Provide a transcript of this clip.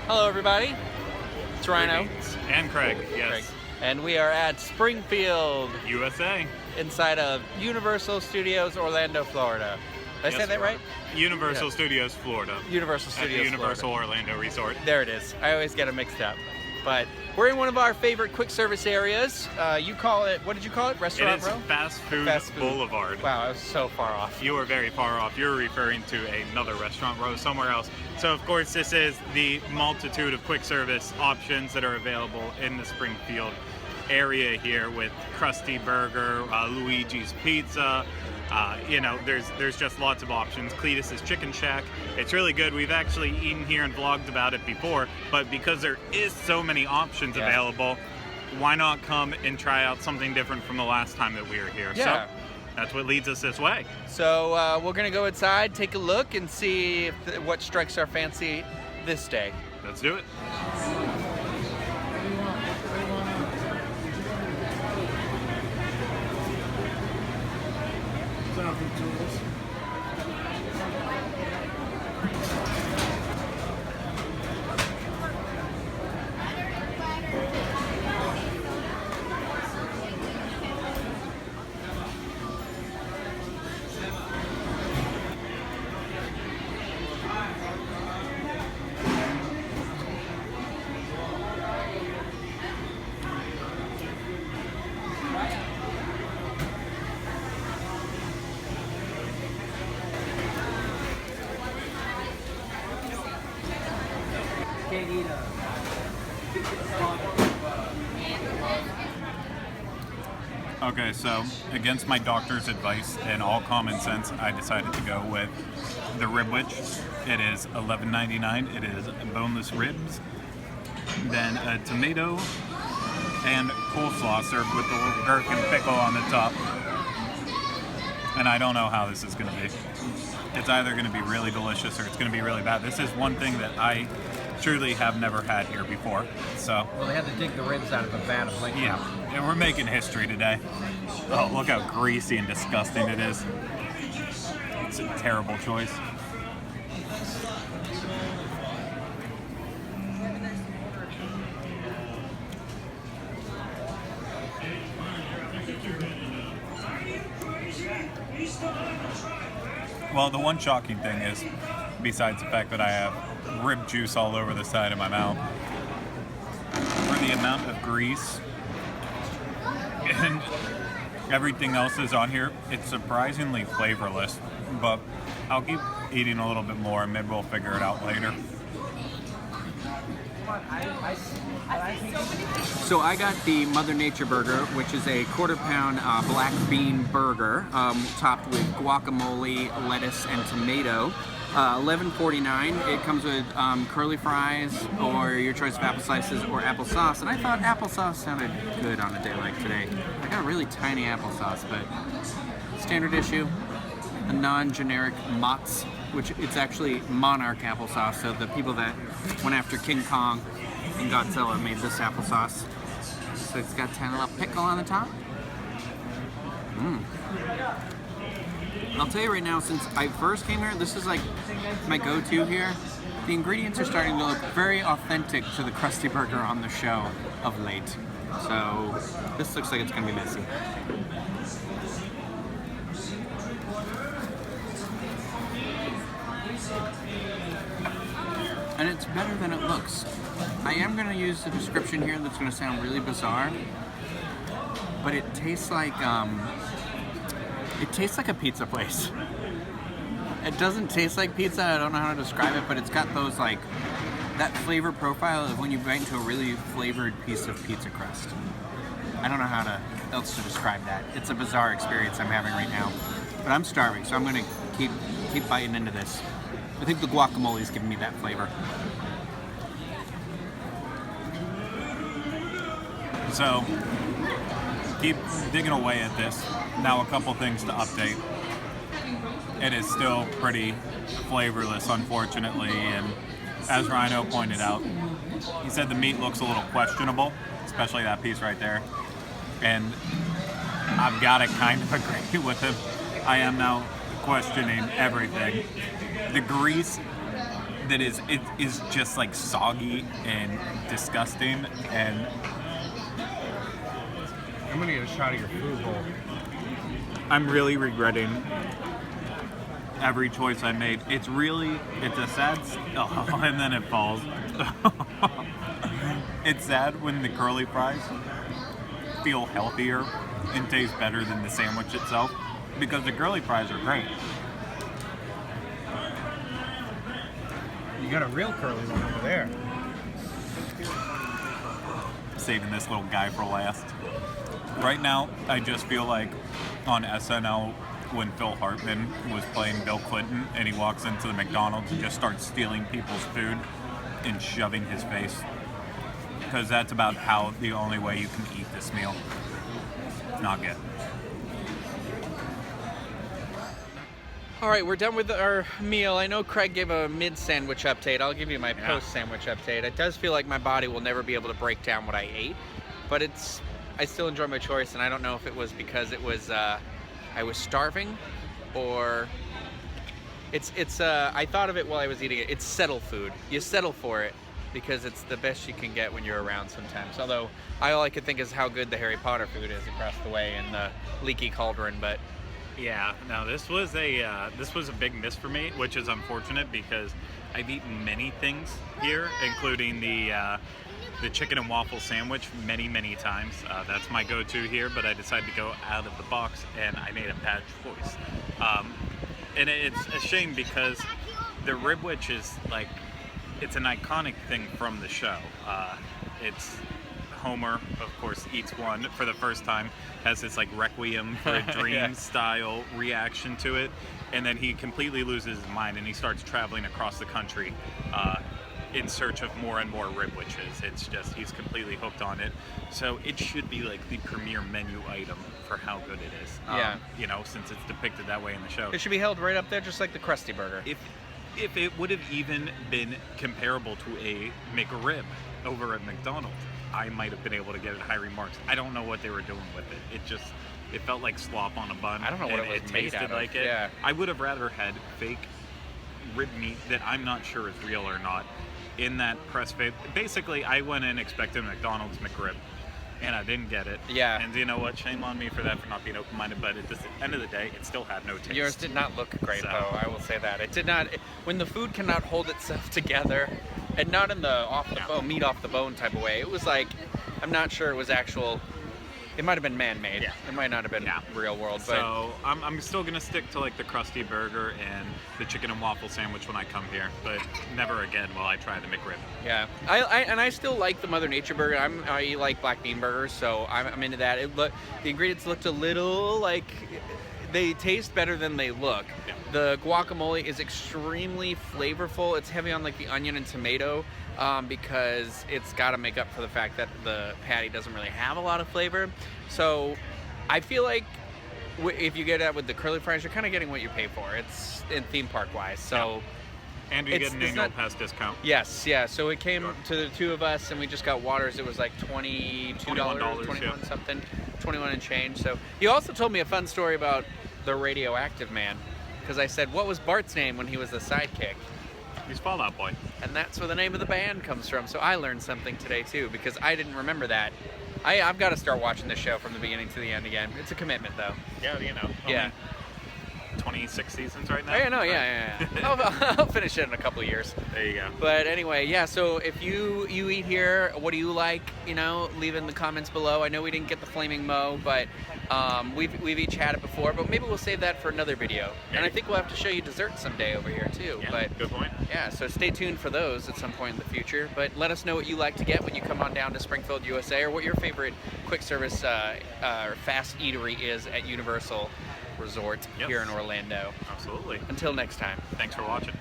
Hello, everybody. It's Rhino. Greetings. And Craig, yes. Craig. And we are at Springfield USA. inside of Universal Studios Orlando, Florida. Did I say that right? Universal Yeah. Studios, Florida. Universal At Studios the Universal Florida. Orlando Resort. There it is. I always get them mixed up. But we're in one of our favorite quick service areas. You call it, what did you call it? It Restaurant is Row? Fast Food Fast Food. Boulevard. Wow, I was so far off. You are very far off. You're referring to another restaurant row somewhere else. So of course this is the multitude of quick service options that are available in the Springfield area here with Krusty Burger, Luigi's Pizza. There's just lots of options. Cletus's Chicken Shack. It's really good. We've actually eaten here and vlogged about it before, but because there is so many options available, why not come and try out something different from the last time that we were here? Yeah. So that's what leads us this way. So we're going to go inside, take a look, and see if what strikes our fancy this day. Let's do it. Okay, so against my doctor's advice and all common sense, I decided to go with the Ribwich. It is $11.99. It is boneless ribs, then a tomato and coleslaw served with the gherkin pickle on the top. And I don't know how this is going to be. It's either going to be really delicious or it's going to be really bad. This is one thing that I truly have never had here before. So Well, they had to dig the ribs out of a vat of liquid. yeah, and we're making history today. Oh, look how greasy and disgusting it is. It's a terrible choice. Well, the one shocking thing is, besides the fact that I have rib juice all over the side of my mouth, for the amount of grease and everything else is on here, it's surprisingly flavorless, but I'll keep eating a little bit more and maybe we'll figure it out later. So I got the Mother Nature burger, which is a quarter-pound black bean burger, topped with guacamole, lettuce, and tomato. $11.49. It comes with curly fries, or your choice of apple slices, or applesauce. And I thought applesauce sounded good on a day like today. I got a really tiny applesauce, but standard issue. A non-generic Mott's, which it's actually Monarch applesauce. So the people that went after King Kong and Godzilla made this applesauce. So it's got a tiny little pickle on the top. I'll tell you right now, since I first came here, this is like my go-to here. The ingredients are starting to look very authentic to the Krusty Burger on the show of late. So this looks like it's gonna be messy. And it's better than it looks. I am gonna use the description here that's gonna sound really bizarre, but it tastes like a pizza place. It doesn't taste like pizza, I don't know how to describe it, but it's got those like, that flavor profile of when you bite into a really flavored piece of pizza crust. I don't know how else to describe that. It's a bizarre experience I'm having right now. But I'm starving, so I'm gonna keep biting into this. I think the guacamole is giving me that flavor. So, keep digging away at this. Now a couple things to update. It is still pretty flavorless, unfortunately, and as Rhino pointed out, he said the meat looks a little questionable, especially that piece right there. And I've got to kind of agree with him. I am now questioning everything. The grease that is just like soggy and disgusting, and I'm gonna get a shot of your food bowl. I'm really regretting every choice I made. It's a sad, oh, and then it falls. It's sad when the curly fries feel healthier and taste better than the sandwich itself, because the curly fries are great. You got a real curly one over there. Saving this little guy for last. Right now, I just feel like on SNL when Phil Hartman was playing Bill Clinton and he walks into the McDonald's and just starts stealing people's food and shoving his face. Because that's about how the only way you can eat this meal. Not good. All right, we're done with our meal. I know Craig gave a mid-sandwich update. I'll give you my post-sandwich update. It does feel like my body will never be able to break down what I ate, but I still enjoy my choice, and I don't know if it was because it was I was starving, or I thought of it while I was eating it. It's settle food. You settle for it because it's the best you can get when you're around sometimes. Although all I could think is how good the Harry Potter food is across the way in the Leaky Cauldron, but. Yeah, no, this was a big miss for me, which is unfortunate because I've eaten many things here, including the chicken and waffle sandwich many times. That's my go-to here, but I decided to go out of the box and I made a bad choice. And it's a shame because the ribwich is like, it's an iconic thing from the show. It's Homer, of course, eats one for the first time, has this like Requiem for a Dream Yeah. style reaction to it, and then he completely loses his mind and he starts traveling across the country in search of more and more ribwiches. It's just, he's completely hooked on it. So it should be like the premier menu item for how good it is. Yeah. You know, since it's depicted that way in the show. It should be held right up there, just like the Krusty Burger. If it would have even been comparable to a McRib over at McDonald's, I might have been able to get it high remarks. I don't know what they were doing with it. It felt like slop on a bun. I don't know what and it was it made tasted out of. like it. Yeah. I would have rather had fake rib meat that I'm not sure is real or not in that press fit. Basically, I went in expecting McDonald's McRib, and I didn't get it. Yeah. And you know what? Shame on me for that, for not being open-minded. But at the end of the day, it still had no taste. Yours did not look great, So- though. I will say that it did not. When the food cannot hold itself together, and not in the meat off the bone type of way. It was like, I'm not sure it was actual. It might have been man-made. Yeah. It might not have been real world. But So I'm still gonna stick to like the Krusty Burger and the chicken and waffle sandwich when I come here, but never again will I try the McRib. yeah, I still like the Mother Nature burger. I like black bean burgers, so I'm into that. The ingredients looked a little like they taste better than they look. Yeah. The guacamole is extremely flavorful. It's heavy on like the onion and tomato because it's got to make up for the fact that the patty doesn't really have a lot of flavor. So I feel like if you get that with the curly fries, you're kind of getting what you pay for. It's in theme park wise. So. And you It's- get an it's annual not- pass discount. Yes, yeah. So it came to the two of us, and we just got waters. It was like $21, $21, yeah. something, 21 and change. So you also told me a fun story about the radioactive man, because I said, what was Bart's name when he was the sidekick? He's Fallout Boy. And that's where the name of the band comes from. So I learned something today too, because I didn't remember that. I've got to start watching this show from the beginning to the end again. It's a commitment, though. Yeah, you know. Yeah. 26 seasons right now. Oh, yeah, no, yeah. I'll finish it in a couple of years. There you go. But anyway, yeah, so if you eat here, what do you like? You know, leave in the comments below. I know we didn't get the Flaming Mo, but we've each had it before, but maybe we'll save that for another video. And I think we'll have to show you dessert someday over here too. Yeah, But good point. yeah, so stay tuned for those at some point in the future. But let us know what you like to get when you come on down to Springfield, USA, or what your favorite quick service or fast eatery is at Universal Resort Yes. here in Orlando. Absolutely. Until next time. Thanks for watching.